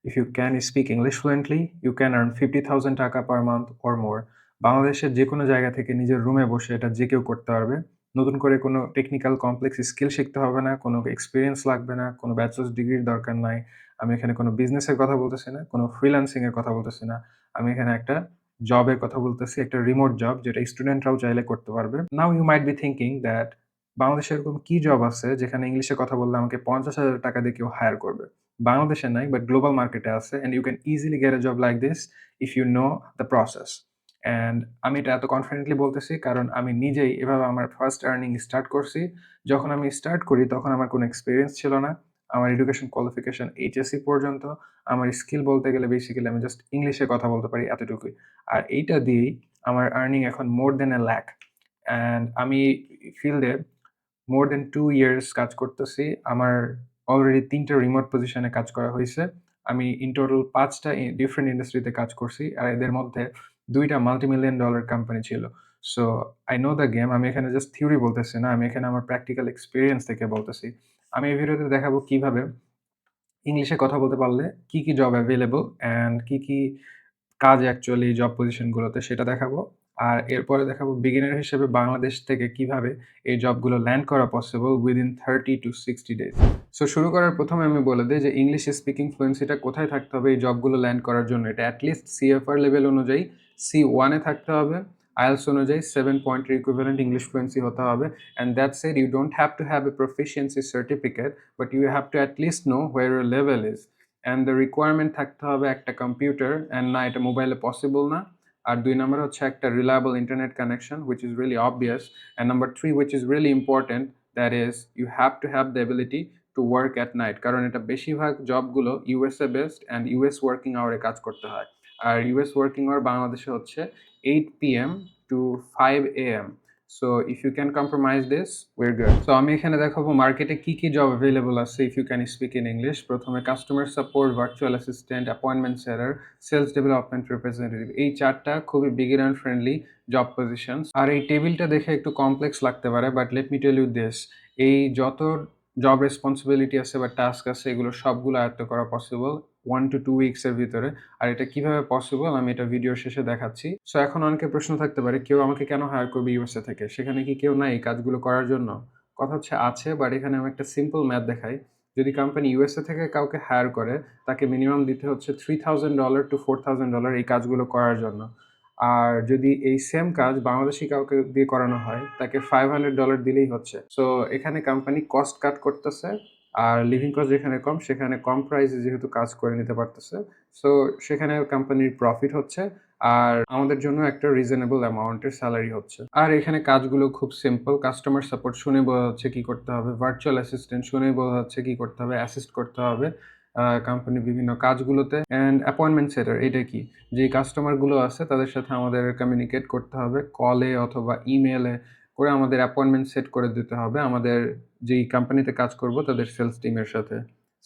If you can speak English fluently, you can earn 50,000 টাকা per month or more. বাংলাদেশের যেকোনো জায়গা থেকে নিজের রুমে বসে এটা যে কেউ করতে পারবে। নতুন করে কোনো টেকনিক্যাল কমপ্লেক্স স্কিল শিখতে হবে না, কোনো এক্সপেরিয়েন্স লাগবে না, কোনো ব্যাচেলর্স ডিগ্রির দরকার নাই। আমি এখানে কোনো বিজনেসের কথা বলতেছি না, কোনো ফ্রিল্যান্সিং এর কথা বলতেছি না। আমি এখানে একটা জবের কথা বলতেছি, একটা রিমোট জব যেটা স্টুডেন্টরাও চাইলে করতে পারবে। Now you might be thinking that বাংলাদেশে এরকম কি জব আছে যেখানে ইংলিশে কথা বললে আমাকে ৳৫০,০০০ দিয়ে কেউ হায়ার করবে? বাংলাদেশে নাই বাট গ্লোবাল মার্কেটে আছে and you can easily get a job like this if you know the process. And আমি এটা এত কনফিডেন্টলি বলতেছি কারণ আমি নিজেই এভাবে আমার ফার্স্ট আর্নিং স্টার্ট করছি। যখন আমি স্টার্ট করি তখন আমার কোনো এক্সপেরিয়েন্স ছিল না। আমার এডুকেশন কোয়ালিফিকেশন এইচএসসি পর্যন্ত। আমার স্কিল বলতে গেলে বেসিক্যালি আমি জাস্ট ইংলিশে কথা বলতে পারি এতটুকুই। আর এইটা দিয়েই আমার আর্নিং এখন more than a lakh and আমি ফিল্ডে more than 2 ইয়ার্স কাজ করতেছি। আমার অলরেডি ৩ টা রিমোট পজিশনে কাজ করা হইছে। আমি ইন টোটাল ৫ টা ডিফারেন্ট ইন্ডাস্ট্রিতে কাজ করছি। আর এদের মধ্যে ২ টা মাল্টি-মিলিয়ন ডলার কোম্পানি ছিল। So I know the game. আমি এখানে জাস্ট থিওরি বলতেছি না। আমি এখানে আমার প্র্যাকটিক্যাল এক্সপেরিয়েন্স থেকে বলতেছি। আমি এই ভিডিওতে দেখাবো কিভাবে ইংলিশে কথা বলতে পারলে কি জব এভেইলেবল অ্যান্ড কি কাজ অ্যাকচুয়ালি জব পজিশন গুলোতে সেটা দেখাবো। আর এরপরে দেখাবো বিগিনার হিসেবে বাংলাদেশ থেকে কিভাবে এই জবগুলো ল্যান্ড করা possible within 30 to 60 days. So শুরু করার ১ম এ আমি বলে দেই যে ইংলিশ স্পিকিং ফ্লুয়েন্সিটা কোথায় থাকতে হবে এই জবগুলো ল্যান্ড করার জন্য। এটা এট লিস্ট সিএফআর লেভেল অনুযায়ী C1 এ থাকতে হবে। IELTS অনুযায়ী 7 পয়েন্টের ইকুইভ্যালেন্ট ইংলিশ ফ্লুয়েন্সি হতে হবে। And that said you don't have to have a proficiency certificate but you have to at least know where your level is. And the requirement থাকতে হবে একটা কম্পিউটার অ্যান্ড না এটা মোবাইলে পসিবল না। আর ২ number হচ্ছে একটা reliable internet connection which is really obvious. And number 3 which is really important that is you have to have the ability to work at night. কারণ এটা বেশিরভাগ জবগুলো USA based and US working আওয়ারে কাজ করতে হয়। আর ইউএস ওয়ার্কিং আওয়ার বাংলাদেশে হচ্ছে 8 PM to 5 AM. So if you can compromise this, we're good. So আমি এখানে দেখাবো মার্কেটে কি জব अवेलेबल আছে if you can speak in English. প্রথমে customer support, virtual assistant, appointment setter, sales development representative. এই ৪ টা খুবই বিগিনার ফ্রেন্ডলি জব পজিশনস। আর এই টেবিলটা দেখে একটু কমপ্লেক্স লাগতে পারে but let me tell you this, এই যত জব রেসপন্সিবিলিটি আছে বা টাস্ক আছে এগুলো সবগুলো আয়ত্ত করা পসিবল 1 to 2 উইকস এর ভিতরে। আর এটা কিভাবে পসিবল আমি এটা ভিডিওর শেষে দেখাচ্ছি। সো এখন অনেকের প্রশ্ন থাকতে পারে, কেউ আমাকে কেন হায়ার করবে ইউএসএ থেকে? সেখানে কি কেউ নাই এই কাজগুলো করার জন্য? কথা হচ্ছে আছে, বাট এখানে আমি একটা সিম্পল ম্যাথ দেখাই। যদি কোম্পানি ইউএসএ থেকে কাউকে হায়ার করে, তাকে মিনিমাম দিতে হচ্ছে $3,000 to $4,000 এই কাজগুলো করার জন্য। আর যদি এই সেম কাজ বাংলাদেশী কাউকে দিয়ে করানো হয়, তাকে $500 দিলেই হচ্ছে। সো এখানে কোম্পানি কস্ট কাট করতেছে। আর লিভিং কস্ট যেখানে কম, সেখানে কম প্রাইসে যেহেতু কাজ করে নিতে পারতেছে। সো সেখানে কোম্পানির প্রফিট হচ্ছে। আর আমাদের জন্য একটা রিজনেবল অ্যামাউন্টের সেলারি হচ্ছে। আর এখানে কাজগুলো খুব সিম্পল। কাস্টমার সাপোর্ট শুনে বোঝা যাচ্ছে কি করতে হবে। ভার্চুয়াল অ্যাসিস্ট্যান্ট শুনেই বোঝা যাচ্ছে কি করতে হবে। অ্যাসিস্ট করতে হবে কোম্পানির বিভিন্ন কাজগুলোতে। অ্যান্ড অ্যাপয়েন্টমেন্ট সেটার এটা কি? যে কাস্টমারগুলো আছে তাদের সাথে আমাদের কমিউনিকেট করতে হবে কলে অথবা ইমেইলে করে আমাদের অ্যাপয়েন্টমেন্ট সেট করে দিতে হবে আমাদের যেই কোম্পানিতে কাজ করব তাদের সেলস টিমের সাথে।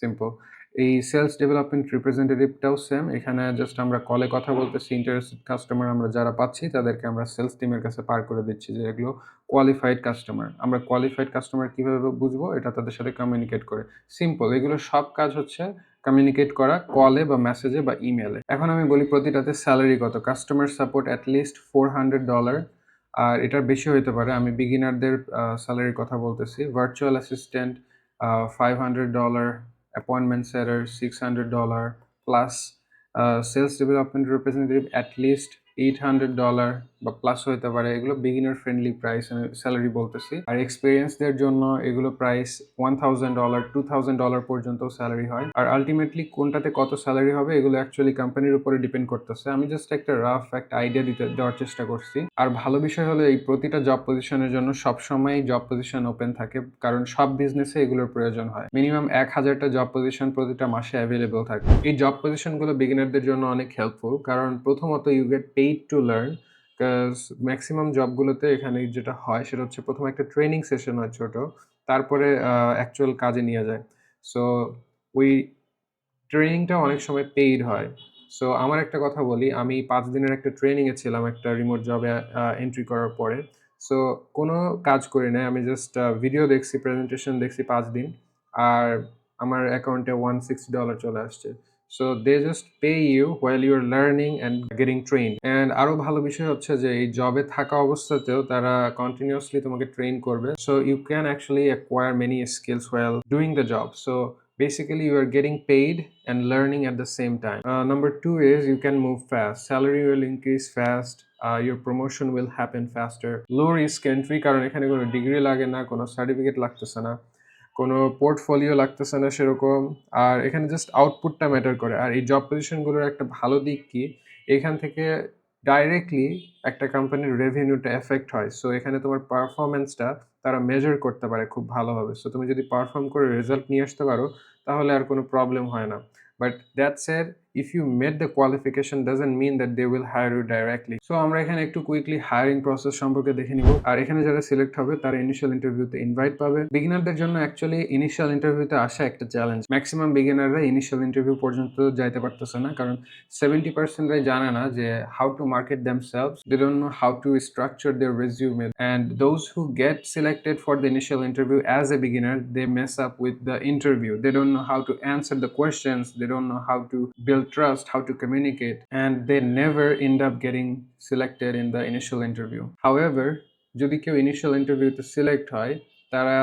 সিম্পল। এই সেলস ডেভেলপমেন্ট রিপ্রেজেন্টেটিভটাও সেম। এখানে জাস্ট আমরা কলে কথা বলতেছি। ইন্টারেস্টেড কাস্টমার আমরা যারা পাচ্ছি তাদেরকে আমরা সেলস টিমের কাছে পার করে দিচ্ছি যে এগুলো কোয়ালিফাইড কাস্টমার। আমরা কোয়ালিফাইড কাস্টমার কিভাবে বুঝবো? এটা তাদের সাথে কমিউনিকেট করে। সিম্পল। এগুলো সব কাজ হচ্ছে কমিউনিকেট করা কলে বা মেসেজে বা ইমেইলে। এখন আমি বলি প্রতিটাতে সেলারি কত? কাস্টমার সাপোর্ট এট লিস্ট $400 আর এটার বেশি হইতে পারে। আমি বিগিনারদের সেলারির কথা বলতেছি। Virtual assistant $500, appointment setter $600 plus sales development representative at least $800 বা প্লাস হইতে পারে। এগুলো বিগিনার ফ্রেন্ডলি প্রাইস আমি স্যালারি বলতেছি। আর এক্সপেরিয়েন্সদের জন্য এগুলো প্রাইস $1,000, $2,000 পর্যন্তও স্যালারি হয়। আর আল্টিমেটলি কোনটাতে কত স্যালারি হবে এগুলো অ্যাকচুয়ালি কোম্পানির উপরে ডিপেন্ড করতেছে। আমি জাস্ট একটা রাফ একটা আইডিয়া দেওয়ার চেষ্টা করছি। আর ভালো বিষয় হলো এই প্রতিটা জব পজিশনের জন্য সবসময়ই জব পজিশন ওপেন থাকে। কারণ সব বিজনেসে এগুলোর প্রয়োজন হয়। মিনিমাম ১,০০০টা জব পজিশন প্রতিটা মাসে অ্যাভেলেবল থাকে। এই জব পজিশনগুলো বিগিনারদের জন্য অনেক হেল্পফুল। কারণ প্রথমত you get paid to learn. Because maximum জবগুলোতে এখানে যেটা হয় সেটা হচ্ছে প্রথমে একটা ট্রেনিং সেশন হয় ছোট। তারপরে অ্যাকচুয়াল কাজে নিয়ে যায়। সো ওই ট্রেনিংটা অনেক সময় পেইড হয়। সো আমার একটা কথা বলি, আমি ৫ দিনের একটা ট্রেনিং এ ছিলাম একটা রিমোট জবে এন্ট্রি করার পরে। সো কোনো কাজ করি নাই। আমি জাস্ট ভিডিও দেখছি, প্রেজেন্টেশন দেখছি ৫ দিন। আর আমার অ্যাকাউন্টে $160 চলে আসছে। So they just pay you while you are learning and getting train. And আরো ভালো বিষয় হচ্ছে যে এই জবে থাকা অবস্থাতেও তারা কন্টিনিউয়াসলি তোমাকে ট্রেন করবে। So you can actually acquire many skills while doing the job. So basically you are getting paid and learning at the same time. Number two is you can move fast. Salary will increase fast. Your promotion will happen faster. Low risk entry কারণ এখানে কোনো degree লাগে না, কোনো certificate লাগতেছে না, কোনো portfolio লাগতেছে না সেরকম। আর এখানে জাস্ট আউটপুটটা ম্যাটার করে। আর এই জব পজিশনগুলোর একটা ভালো দিক কি, এখান থেকে ডাইরেক্টলি একটা কোম্পানির রেভিনিউটা এফেক্ট হয়। সো এখানে তোমার পারফরম্যান্সটা তারা মেজার করতে পারে খুব ভালোভাবে। সো তুমি যদি পারফর্ম করে রেজাল্ট নিয়ে আসতে পারো, তাহলে আর কোনো প্রবলেম হয় না। But that said, if you met the qualification doesn't mean that they will hire you directly. So আমরা এখানে একটু কুইকলি হায়ারিং প্রসেস সম্পর্কে দেখে নিব। আর এখানে যারা সিলেক্ট হবে তারা ইনিশিয়াল ইন্টারভিউতে ইনভাইট পাবে। বিগিনারদের জন্য অ্যাকচুয়ালি ইনিশিয়াল ইন্টারভিউতে আসা একটা চ্যালেঞ্জ। ম্যাক্সিমাম বিগিনাররা ইনিশিয়াল ইন্টারভিউ পর্যন্ত যাইতে পারতেছে না, কারণ 70% রাই জানে না যে how to market themselves. They don't know how to structure their resume. And those who get selected for the initial interview as a beginner, they mess up with the interview. They don't know how to answer the questions. They don't know how to build trust, how to communicate, and they never end up getting selected in the initial interview. However, যদি কেউ initial ইন্টারভিউতে select হয়, তারা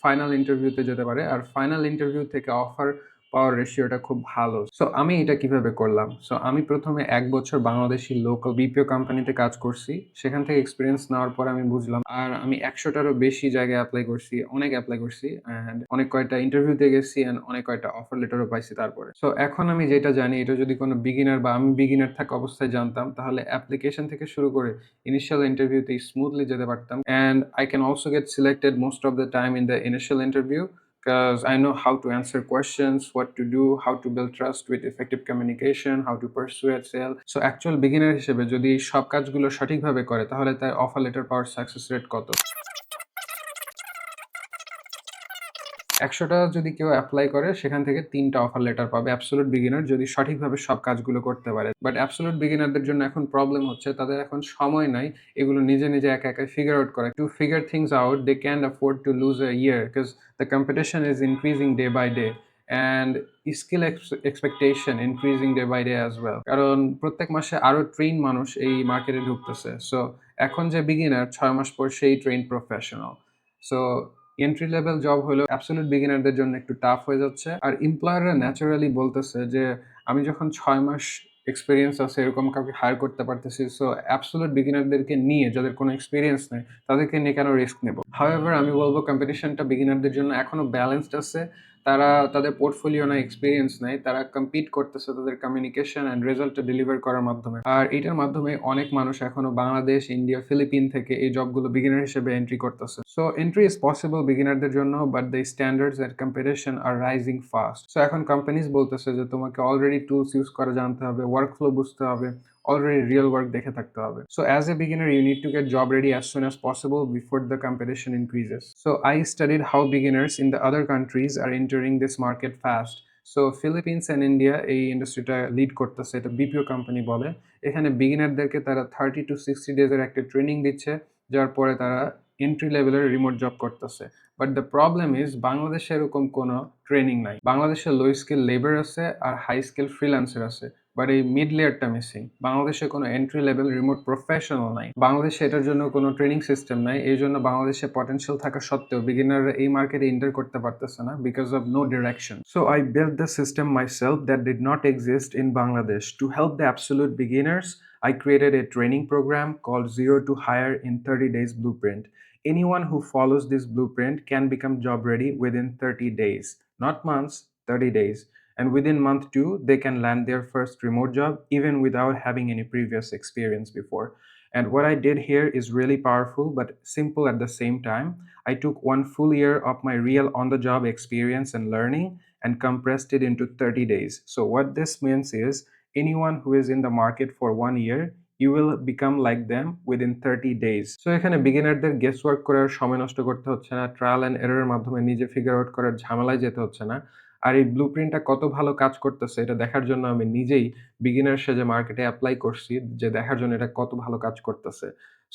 final ইন্টারভিউতে যেতে পারে। আর final interview থেকে offer পাওয়ার রেশিওটা খুব ভালো। সো আমি এটা কিভাবে করলাম? সো আমি প্রথমে ১ বছর বাংলাদেশি লোকাল বিপিও কোম্পানিতে কাজ করছি। সেখান থেকে এক্সপেরিয়েন্স নেওয়ার পরে আমি বুঝলাম। আর আমি ১০০ টারও বেশি জায়গায় এপ্লাই করছি, অনেক এপ্লাই করছি অ্যান্ড অনেক কয়টা ইন্টারভিউতে গেছি অ্যান্ড অনেক কয়টা অফার লেটারও পাইছি তারপরে। সো এখন আমি যেটা জানি, এটা যদি কোনো বিগিনার বা আমি বিগিনার থাকা অবস্থায় জানতাম, তাহলে অ্যাপ্লিকেশন থেকে শুরু করে ইনিশিয়াল ইন্টারভিউতে স্মুথলি যেতে পারতাম। And I can also get selected most of the time in the initial interview, because I know how to answer questions, what to do, how to build trust with effective communication, how to persuade, sell. So actual beginner হিসেবে যদি সব কাজগুলো সঠিকভাবে করে, তাহলে তার offer letter পাওয়ার success rate কত? ১০০টা যদি কেউ এপ্লাই করে, সেখান থেকে ৩টা অফার লেটার পাবে অ্যাবসোলিউট বিগিনার, যদি সঠিকভাবে সব কাজগুলো করতে পারে। বাট অ্যাবসোলিউট বিগিনারদের জন্য এখন প্রবলেম হচ্ছে তাদের এখন সময় নাই এগুলো নিজে, নিজে একা, একা ফিগার আউট করা। To figure things out, they can't afford to lose a year because the competition is increasing day by day and skill expectation increasing day by day as well. কারণ প্রত্যেক মাসে আরো ট্রেন মানুষ এই মার্কেটে ঢুকতেছে। So এখন যে বিগিনার ৬ মাস পর সেই train professional. So entry level job হলো অ্যাবসোলিউট বিগিনারদের জন্য একটু টাফ হয়ে যাচ্ছে। আর এমপ্লয়াররা ন্যাচারালি বলতেছে যে আমি যখন ৬ মাস এক্সপেরিয়েন্স আছে এরকম কাউকে হায়ার করতে পারতেছি, সো অ্যাবসোলিউট বিগিনারদেরকে নিয়ে, যাদের কোনো এক্সপেরিয়েন্স নেই, তাদেরকে নিয়ে কেন রিস্ক নেব? হাউএভার আমি বলব কম্পিটিশনটা বিগিনারদের জন্য এখনো ব্যালেন্সড আছে। তারা তাদের পোর্টফোলিও নাই, এক্সপেরিয়েন্স নাই। তারা কম্পিট করতেছে তাদের কমিউনিকেশন অ্যান্ড রেজাল্টটা ডেলিভার করার মাধ্যমে। আর এটার মাধ্যমে অনেক মানুষ এখনো বাংলাদেশ, ইন্ডিয়া, ফিলিপিন থেকে এই জবগুলো বিগিনার হিসেবে এন্ট্রি করতেছে। সো এন্ট্রি ইজ পসিবল বিগিনারদের জন্য, but the standards and competition are rising fast. So এখন কোম্পানিজ বলতেছে যে তোমাকে অলরেডি টুলস ইউজ করা জানতে হবে, ওয়ার্ক ফ্লো বুঝতে হবে, already real work দেখে থাকতে হবে। So as a beginner, you need to get job ready as soon as possible before the competition increases. So I studied how beginners in the other countries are entering this market fast. So Philippines and India এই ইন্ডাস্ট্রিটা lead করতেছে, এটা BPO company বলে। এখানে বিগিনারদেরকে তারা 30 to 60 ডেজের একটা training দিচ্ছে, যার পরে তারা এন্ট্রি লেভেলের রিমোট জব করতেছে। বাট দ্য প্রবলেম ইজ বাংলাদেশে এরকম কোনো ট্রেনিং নাই। বাংলাদেশে লো স্কিল লেবার আছে আর হাই স্কিল ফ্রিল্যান্সার আছে, বাট এই মিড লেয়ারটা মিসিং। বাংলাদেশে কোনো এন্ট্রি লেভেল রিমোট প্রফেশনাল নাই। বাংলাদেশে এটার জন্য কোনো ট্রেনিং সিস্টেম নাই। এই জন্য বাংলাদেশে পটেনশিয়াল থাকা সত্ত্বেও বিগিনাররা এই মার্কেটে এন্টার করতে পারতেছে না because of no direction. So I build the system myself that did not exist in Bangladesh. To help the absolute beginners, I created a training program called Zero to Hire in 30 Days Blueprint. Anyone who follows this blueprint can become job ready within 30 days. Not months, 30 days. And within month 2, they can land their first remote job even without having any previous experience before. And what I did here is really powerful but simple at the same time. I took 1 full year of my real on-the-job experience and learning and compressed it into 30 days. So what this means is anyone who is in the market for 1 year, you will become like them within 30 days. So এখানে বিগিনারদের guess work করার সময় নষ্ট করতে হচ্ছে না, trial and এররের মাধ্যমে নিজে ফিগার আউট করার ঝামেলায় যেতে হচ্ছে না। আর এই ব্লুপ্রিন্টটা কত ভালো কাজ করতেছে এটা দেখার জন্য আমি নিজেই বিগিনার সেজে মার্কেটে এপ্লাই করছি, যে দেখার জন্য এটা কত ভালো কাজ করতেছে।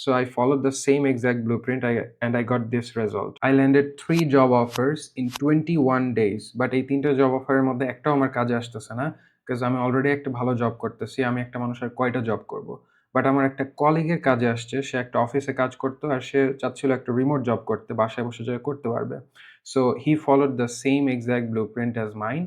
So I followed the same exact blueprint and I got this result. I landed 3 job offers in 21 days. But এই 3টা জব অফারের মধ্যে একটাও আমার কাজে আসতেছে না, বিকজ আমি অলরেডি একটা ভালো জব করতেছি। আমি একটা মানুষের কয়টা জব করব? বাট আমার একটা কলিগের কাজে আসছে। সে একটা অফিসে কাজ করতো আর সে চাচ্ছিল একটা রিমোট জব করতে। বাসায় বসে যে করতে পারবে। So he followed the same exact blueprint as mine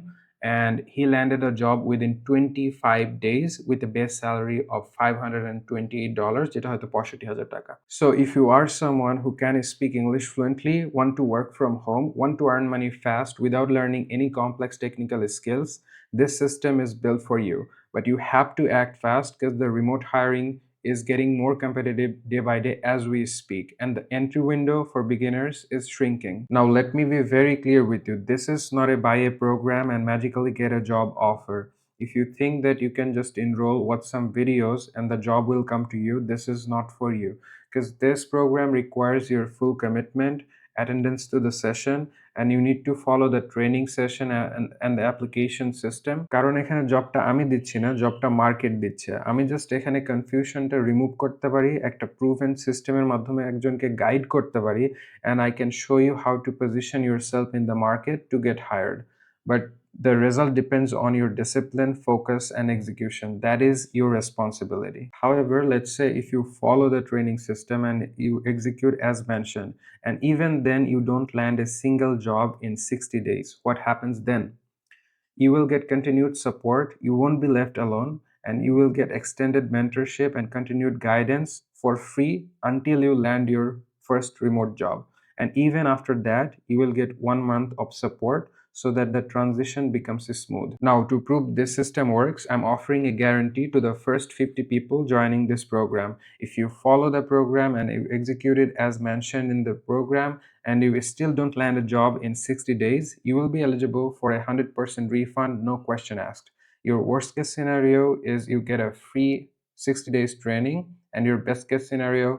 and he landed a job within 25 days with a base salary of $528 যেটা হয়তো ৳৬৫,০০০ So if you are someone who can speak English fluently, want to work from home, want to earn money fast without learning any complex technical skills, this system is built for you. But you have to act fast because the remote hiring is getting more competitive day by day as we speak, and the entry window for beginners is shrinking. Now, let me be very clear with you, this is not a buy a program and magically get a job offer. If you think that you can just enroll, watch some videos, and the job will come to you, this is not for you, because this program requires your full commitment, attendance to the session, and you need to follow the training session and the application system. কারণ এখানে জবটা আমি দিচ্ছি না, জবটা market দিচ্ছে। আমি just এখানে কনফিউশনটা রিমুভ করতে পারি, একটা প্রুভেন সিস্টেমের মাধ্যমে একজনকে গাইড করতে পারি, and I can show you how to position yourself in the market to get hired. But the result depends on your discipline, focus, and execution. That is your responsibility. However, let's say if you follow the training system and you execute as mentioned, and even then you don't land a single job in 60 days, what happens then? You will get continued support, you won't be left alone, and you will get extended mentorship and continued guidance for free until you land your first remote job. And even after that, you will get 1 month of support so that the transition becomes smooth. Now, to prove this system works, I'm offering a guarantee to the first 50 people joining this program. If you follow the program and you execute it as mentioned in the program, and you still don't land a job in 60 days, you will be eligible for a 100% refund, no question asked. Your worst case scenario is you get a free 60 days training, and your best case scenario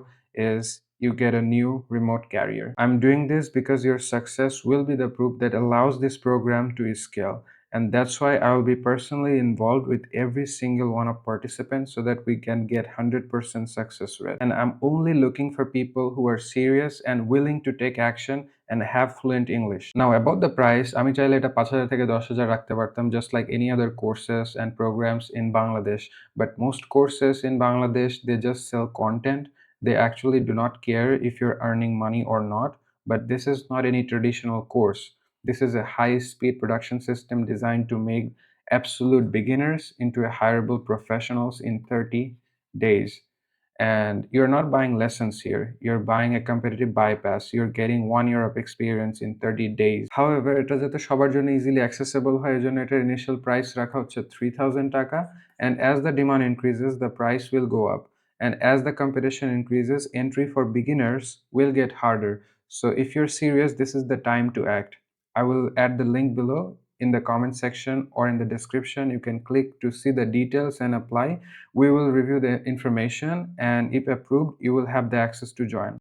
is you get a new remote carrier. I'm doing this because your success will be the proof that allows this program to scale. And that's why I will be personally involved with every single one of participants so that we can get 100% success rate. And I'm only looking for people who are serious and willing to take action and have fluent English. Now about the price, আমি চাইলে এটা 5,000 থেকে 10,000 রাখতে পারতাম, just like any other courses and programs in Bangladesh. But most courses in Bangladesh, they just sell content. They actually do not care if you're earning money or not. But this is not any traditional course. This is a high-speed production system designed to make absolute beginners into a hireable professionals in 30 days. And you're not buying lessons here. You're buying a competitive bypass. You're getting 1 year of experience in 30 days. However, এটা যাতে সবার জন্য easily accessible হয় এজন্য এটার initial price রাখা হচ্ছে 3,000 টাকা, and as the demand increases, the price will go up. And as the competition increases, entry for beginners will get harder. So if you're serious, this is the time to act. I will add the link below in the comment section or in the description. You can click to see the details and apply. We will review the information, and if approved, you will have the access to join.